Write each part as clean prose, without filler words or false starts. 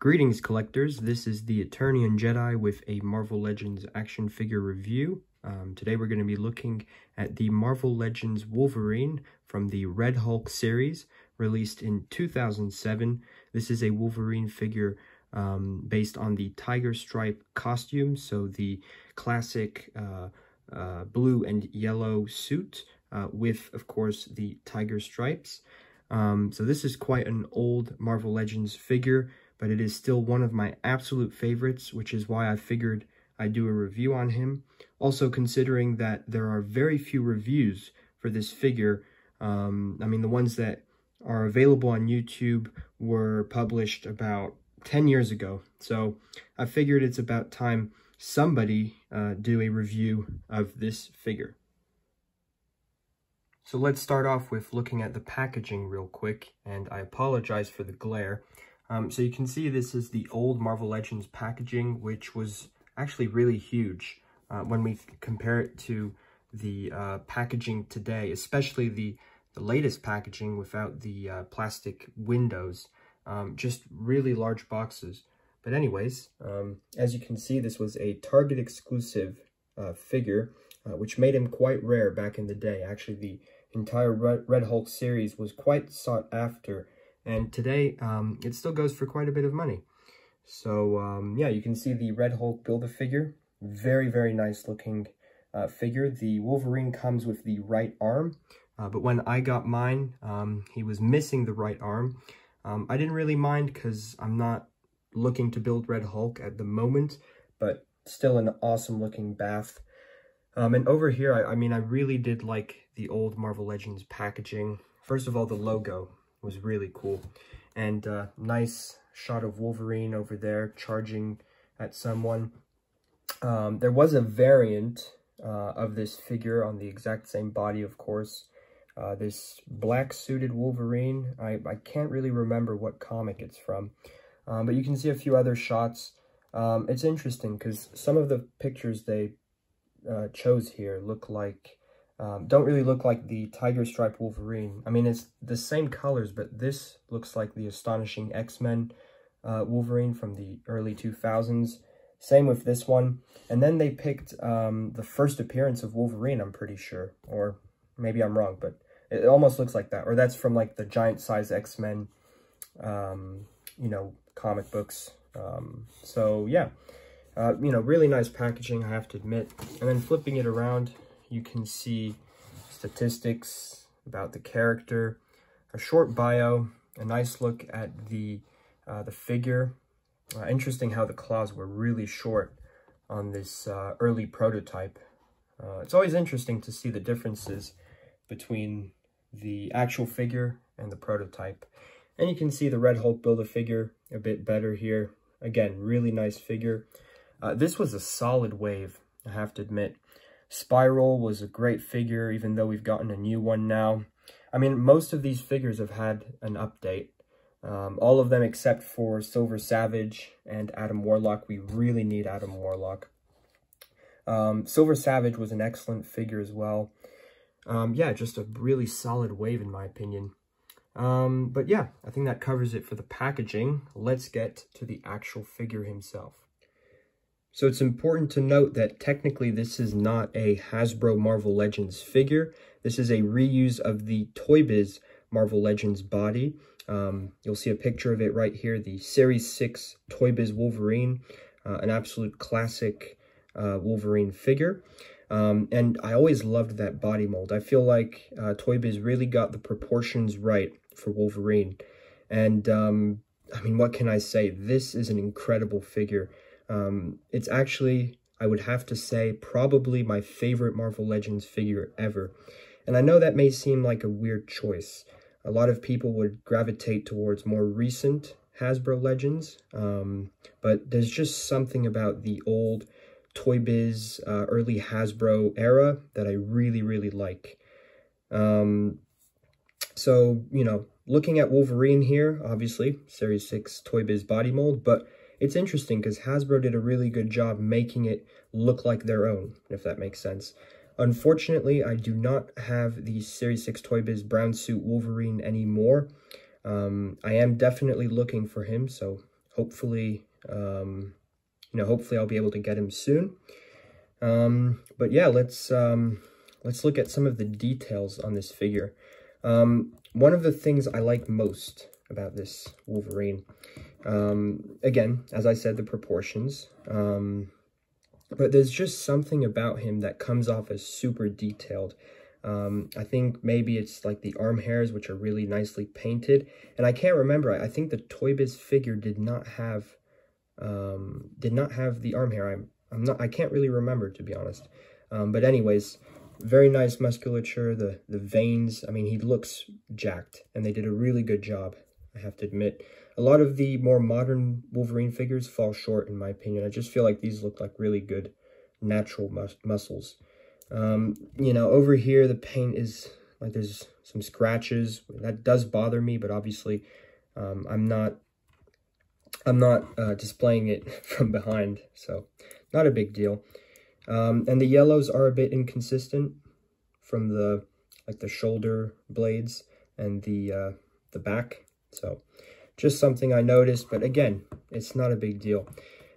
Greetings, collectors. This is the Attorney and Jedi with a Marvel Legends action figure review. Today we're going to be looking at the Marvel Legends Wolverine from the Red Hulk series, released in 2007. This is a Wolverine figure based on the Tiger Stripe costume, so the classic blue and yellow suit with, of course, the tiger stripes. So this is quite an old Marvel Legends figure, but it is still one of my absolute favorites, which is why I figured I'd do a review on him. Also, considering that there are very few reviews for this figure, I mean, the ones that are available on YouTube were published about 10 years ago. So I figured it's about time somebody do a review of this figure. So let's start off with looking at the packaging real quick, and I apologize for the glare. So you can see this is the old Marvel Legends packaging, which was actually really huge when we compare it to the packaging today, especially the latest packaging without the plastic windows, just really large boxes. But anyways, as you can see, this was a Target exclusive figure, which made him quite rare back in the day. Actually, the entire Red Hulk series was quite sought after, and today it still goes for quite a bit of money. So yeah, you can see the Red Hulk Build-A-Figure. Very nice looking figure. The Wolverine comes with the right arm, but when I got mine, he was missing the right arm. I didn't really mind because I'm not looking to build Red Hulk at the moment, but still an awesome looking BAF. And over here, I mean, I really did like the old Marvel Legends packaging. First of all, the logo was really cool, and nice shot of Wolverine over there charging at someone. There was a variant of this figure on the exact same body, of course. This black suited Wolverine, I can't really remember what comic it's from, but you can see a few other shots. It's interesting because some of the pictures they chose here look like don't really look like the Tiger Stripe Wolverine. I mean, it's the same colors, but this looks like the Astonishing X-Men Wolverine from the early 2000s. Same with this one. And then they picked the first appearance of Wolverine, I'm pretty sure. Or maybe I'm wrong, but it almost looks like that. Or that's from like the giant size X-Men, you know, comic books. So yeah, you know, really nice packaging, I have to admit. And then flipping it around, you can see statistics about the character, a short bio, a nice look at the figure. Interesting how the claws were really short on this early prototype. It's always interesting to see the differences between the actual figure and the prototype. And you can see the Red Hulk Build-A-Figure a bit better here. Again, really nice figure. This was a solid wave, I have to admit. Spiral was a great figure, even though we've gotten a new one now. I mean, most of these figures have had an update. All of them except for Silver Savage and Adam Warlock. We really need Adam Warlock. Silver Savage was an excellent figure as well. Yeah, just a really solid wave in my opinion. But yeah, I think that covers it for the packaging. Let's get to the actual figure himself. So it's important to note that technically this is not a Hasbro Marvel Legends figure. This is a reuse of the Toy Biz Marvel Legends body. You'll see a picture of it right here, the Series 6 Toy Biz Wolverine, an absolute classic Wolverine figure. And I always loved that body mold. I feel like Toy Biz really got the proportions right for Wolverine. And I mean, what can I say? This is an incredible figure. It's actually, I would have to say, probably my favorite Marvel Legends figure ever. And I know that may seem like a weird choice. A lot of people would gravitate towards more recent Hasbro Legends, but there's just something about the old Toy Biz, early Hasbro era that I really like. So, you know, looking at Wolverine here, obviously, Series 6 Toy Biz body mold, but it's interesting because Hasbro did a really good job making it look like their own, if that makes sense. Unfortunately, I do not have the Series 6 Toy Biz brown suit Wolverine anymore. I am definitely looking for him, so hopefully, hopefully I'll be able to get him soon. But yeah, let's look at some of the details on this figure. One of the things I like most about this Wolverine, again, as I said, the proportions, but there's just something about him that comes off as super detailed. I think maybe it's like the arm hairs, which are really nicely painted, and I can't remember. I think the Toy Biz figure did not have the arm hair. I can't really remember, to be honest. But anyways, very nice musculature, the veins. I mean, he looks jacked, and they did a really good job, I have to admit. A lot of the more modern Wolverine figures fall short, in my opinion. I just feel like these look like really good natural muscles. Over here, the paint is, like, there's some scratches. That does bother me, but obviously, I'm not displaying it from behind, so not a big deal. And the yellows are a bit inconsistent from the shoulder blades and the back, so just something I noticed, but again, it's not a big deal.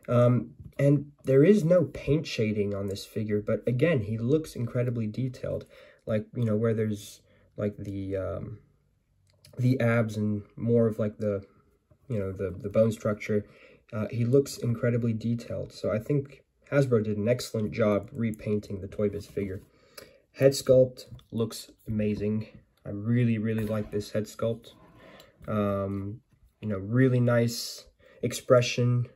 And there is no paint shading on this figure, but again, he looks incredibly detailed, like, where there's like the abs and more of like the bone structure. He looks incredibly detailed, so I think Hasbro did an excellent job repainting the Toy Biz figure. Head sculpt looks amazing. I really, really like this head sculpt. Really nice expression.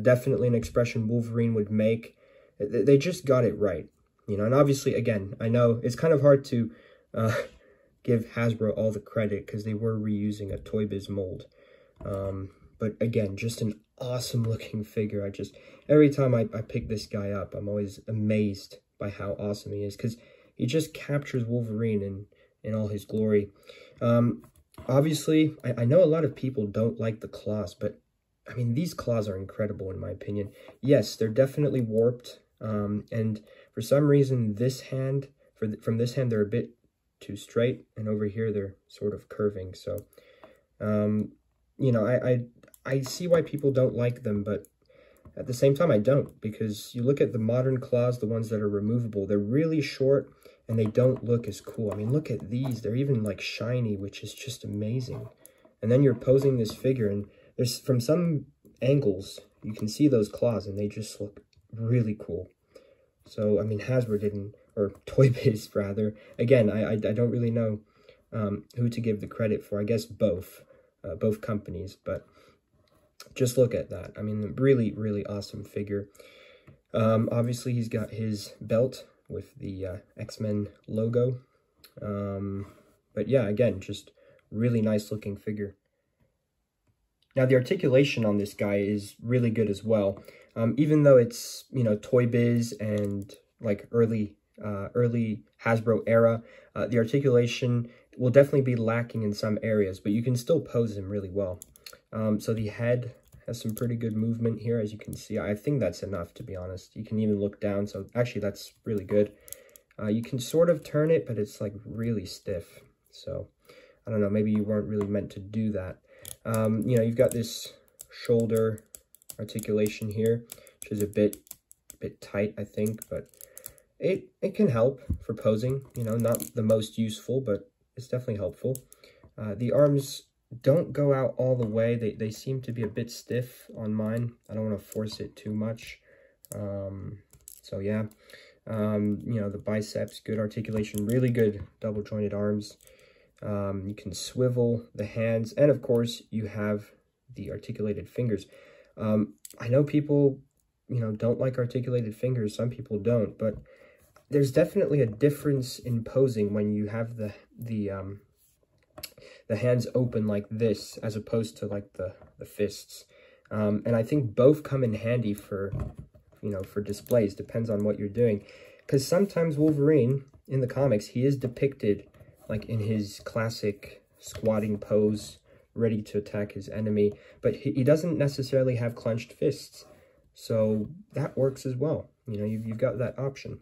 Definitely an expression Wolverine would make. They just got it right. And obviously, again, I know it's kind of hard to give Hasbro all the credit because they were reusing a Toy Biz mold. But again, just an awesome looking figure. Every time I pick this guy up, I'm always amazed by how awesome he is, because he just captures Wolverine in all his glory. Obviously, I know a lot of people don't like the claws, but I mean, these claws are incredible in my opinion. Yes, they're definitely warped, and for some reason, from this hand, they're a bit too straight, and over here, they're sort of curving. So, I see why people don't like them, but at the same time, I don't, because you look at the modern claws, the ones that are removable, they're really short, and they don't look as cool. I mean, look at these. They're even, like, shiny, which is just amazing. And then you're posing this figure, and from some angles, you can see those claws, and they just look really cool. So, I mean, Hasbro didn't, or Toy Biz, rather. Again, I don't really know who to give the credit for. I guess both companies, but just look at that. I mean, really, really awesome figure. Obviously, he's got his belt with the X-Men logo. But yeah, again, just really nice looking figure. Now, the articulation on this guy is really good as well. Even though it's, Toy Biz and like early Hasbro era, the articulation will definitely be lacking in some areas, but you can still pose him really well. So the head has some pretty good movement here, as you can see. I think that's enough, to be honest. You can even look down, so actually that's really good. You can sort of turn it, but it's like really stiff. So I don't know, maybe you weren't really meant to do that. You've got this shoulder articulation here, which is a bit tight, I think, but it can help for posing. Not the most useful, but it's definitely helpful. The arms don't go out all the way. They seem to be a bit stiff on mine. I don't want to force it too much. So yeah, the biceps, good articulation, really good double jointed arms. You can swivel the hands, and of course you have the articulated fingers. I know people, don't like articulated fingers. Some people don't, but there's definitely a difference in posing when you have the hands open like this, as opposed to like the fists. And I think both come in handy for displays. Depends on what you're doing, because sometimes Wolverine in the comics, he is depicted like in his classic squatting pose, ready to attack his enemy, but he doesn't necessarily have clenched fists, so that works as well. You've got that option.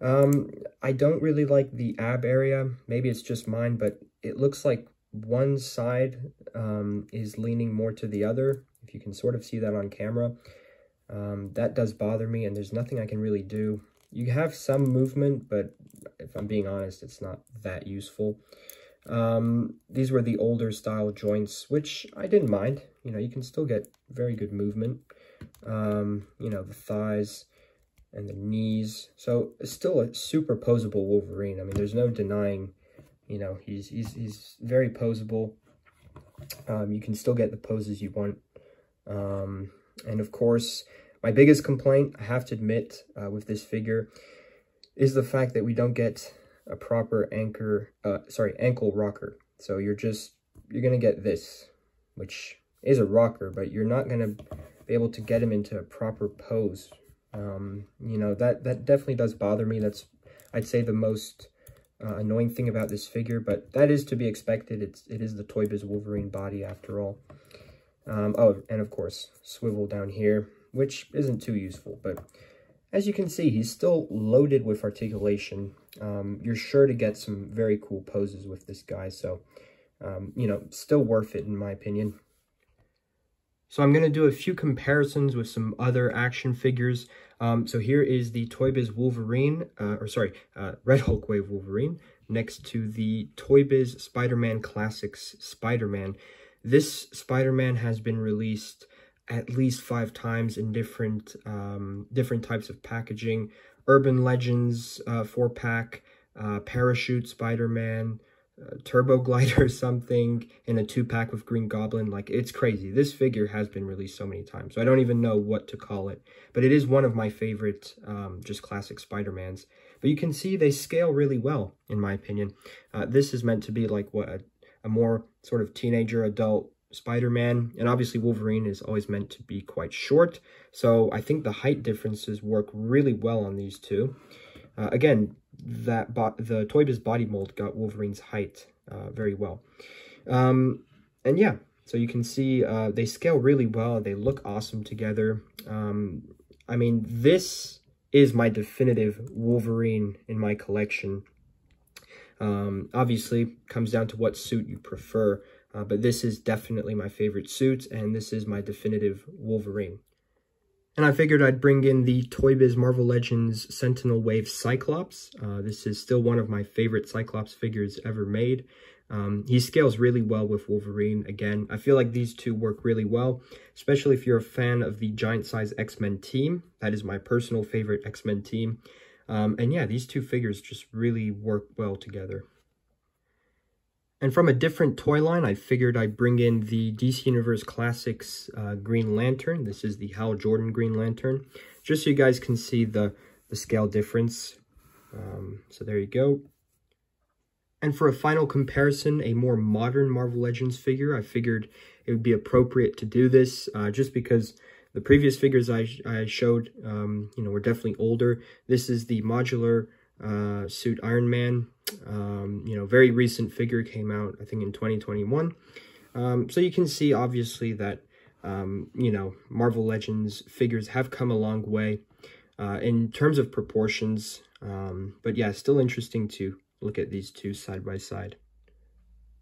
I don't really like the ab area. Maybe it's just mine, but it looks like one side is leaning more to the other, if you can sort of see that on camera. That does bother me, and there's nothing I can really do. You have some movement, but if I'm being honest, it's not that useful. These were the older style joints, which I didn't mind. You know, you can still get very good movement. You know, the thighs and the knees. So it's still a super posable Wolverine. I mean, there's no denying, you know, he's very posable. You can still get the poses you want. And of course, my biggest complaint, I have to admit, with this figure is the fact that we don't get a proper ankle rocker. So you're going to get this, which is a rocker, but you're not going to be able to get him into a proper pose. You know, that definitely does bother me. That's, I'd say, the most annoying thing about this figure, but that is to be expected. It is the Toy Biz Wolverine body after all. Oh, and of course, swivel down here, which isn't too useful, but as you can see, he's still loaded with articulation. You're sure to get some very cool poses with this guy, so, you know, still worth it in my opinion. So I'm going to do a few comparisons with some other action figures. So here is the Toy Biz Wolverine, Red Hulk Wave Wolverine, next to the Toy Biz Spider-Man Classics Spider-Man. This Spider-Man has been released at least 5 times in different types of packaging. Urban Legends 4-pack, Parachute Spider-Man, Turbo Glider something, and a 2-pack with Green Goblin. Like, it's crazy. This figure has been released so many times, so I don't even know what to call it. But it is one of my favorite just classic Spider-Mans. But you can see they scale really well, in my opinion. This is meant to be like, what, a more sort of teenager adult Spider-Man, and obviously Wolverine is always meant to be quite short, so I think the height differences work really well on these two. Again, the Toy Biz body mold got Wolverine's height very well. And yeah, so you can see they scale really well. They look awesome together. I mean, this is my definitive Wolverine in my collection. Obviously, comes down to what suit you prefer. But this is definitely my favorite suit, and this is my definitive Wolverine. And I figured I'd bring in the Toy Biz Marvel Legends Sentinel Wave Cyclops. This is still one of my favorite Cyclops figures ever made. He scales really well with Wolverine. Again, I feel like these two work really well, especially if you're a fan of the Giant Size X-Men team. That is my personal favorite X-Men team. And yeah, these two figures just really work well together. And from a different toy line, I figured I'd bring in the DC Universe Classics Green Lantern. This is the Hal Jordan Green Lantern, just so you guys can see the scale difference. So there you go. And for a final comparison, a more modern Marvel Legends figure, I figured it would be appropriate to do this, just because the previous figures I showed, you know, were definitely older. This is the modular suit Iron Man. You know, very recent figure, came out I think in 2021. So you can see obviously that you know, Marvel Legends figures have come a long way in terms of proportions, but yeah, still interesting to look at these two side by side.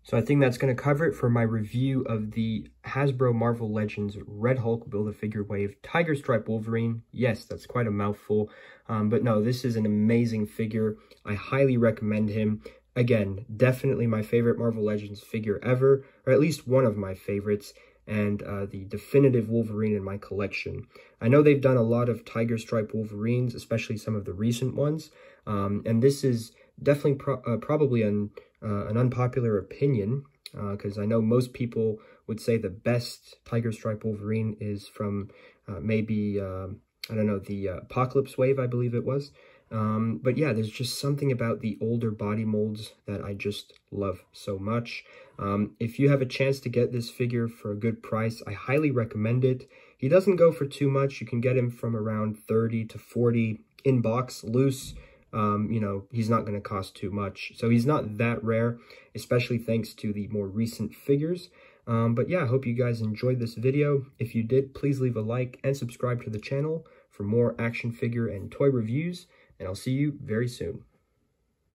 So I think that's going to cover it for my review of the Hasbro Marvel Legends Red Hulk Build-A-Figure Wave Tiger Stripe Wolverine. Yes, that's quite a mouthful, but no, this is an amazing figure. I highly recommend him. Again, definitely my favorite Marvel Legends figure ever, or at least one of my favorites, and the definitive Wolverine in my collection. I know they've done a lot of Tiger Stripe Wolverines, especially some of the recent ones, and this is definitely probably an unpopular opinion, because I know most people would say the best Tiger Stripe Wolverine is from maybe, I don't know, the Apocalypse Wave, I believe it was. But yeah, there's just something about the older body molds that I just love so much. If you have a chance to get this figure for a good price, I highly recommend it. He doesn't go for too much. You can get him from around 30 to 40 in box loose. You know, he's not going to cost too much. So he's not that rare, especially thanks to the more recent figures. But yeah, I hope you guys enjoyed this video. If you did, please leave a like and subscribe to the channel for more action figure and toy reviews. And I'll see you very soon.